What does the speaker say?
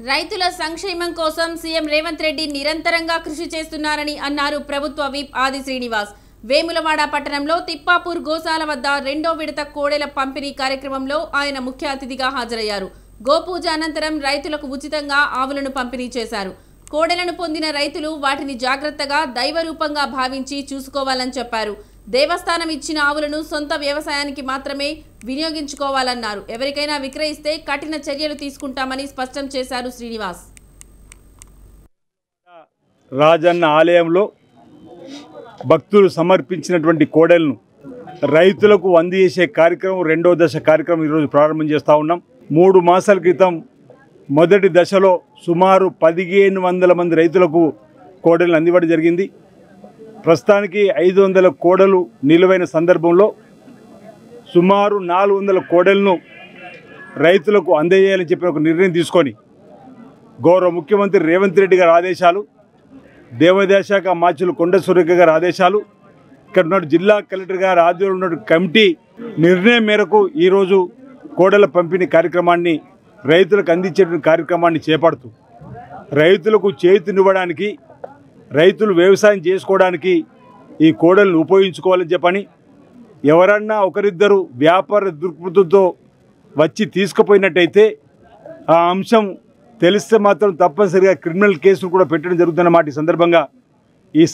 రైతుల సంక్షేమం కోసం సీఎం రేవంత్ రెడ్డి నిరంతరంగా కృషి చేస్తున్నారని అన్నారు ప్రభుత్వ విప్ ఆది శ్రీనివాస్. వేములవాడ పట్టణంలో తిప్పాపూర్ గోశాల వద్ద రెండో విడత కోడెల పంపిణీ కార్యక్రమంలో ఆయన ముఖ్య అతిథిగా హాజరయ్యారు. గోపూజ అనంతరం రైతులకు ఉచితంగా ఆవులను పంపిణీ చేశారు. కోడెలను పొందిన రైతులు వాటిని జాగ్రత్తగా దైవరూపంగా భావించి చూసుకోవాలని చెప్పారు. దేవస్థానం ఇచ్చిన ఆవులను సొంత వ్యవసాయానికి మాత్రమే వినియోగించుకోవాలన్నారు. ఎవరికైనా విక్రయిస్తే కఠిన చర్యలు తీసుకుంటామని స్పష్టం చేశారు శ్రీనివాస్. రాజన్న ఆలయంలో భక్తులు సమర్పించినటువంటి కోడెలను రైతులకు అందజేసే కార్యక్రమం రెండో దశ కార్యక్రమం ఈరోజు ప్రారంభం చేస్తూ ఉన్నాం. 3 మాసాల క్రితం మొదటి దశలో సుమారు 1500 మంది రైతులకు కోడెలను అందివ్వడం జరిగింది. ప్రస్తుతానికి 500 కోడలు నిలువైన సందర్భంలో సుమారు 400 కోడలను రైతులకు అందజేయాలని చెప్పిన ఒక నిర్ణయం తీసుకొని గౌరవ ముఖ్యమంత్రి రేవంత్ రెడ్డి గారి ఆదేశాలు, దేవాదాయ శాఖ మాచులు కొండ సురేఖ గారి ఆదేశాలు, ఇక్కడ ఉన్న జిల్లా కలెక్టర్ గారి ఆధ్వర్యంలో ఉన్న కమిటీ నిర్ణయం మేరకు ఈరోజు కోడల పంపిణీ కార్యక్రమాన్ని రైతులకు అందించేటువంటి కార్యక్రమాన్ని చేపడుతూ రైతులకు చేతినివ్వడానికి, రైతులు వ్యవసాయం చేసుకోవడానికి ఈ కోడలను ఉపయోగించుకోవాలని చెప్పని, ఎవరన్నా ఒకరిద్దరు వ్యాపార దృక్పథంతో వచ్చి తీసుకుపోయినట్టయితే ఆ అంశం తెలిస్తే మాత్రం తప్పనిసరిగా క్రిమినల్ కేసులు కూడా పెట్టడం జరుగుతుందన్నమాట. ఈ సందర్భంగా ఈ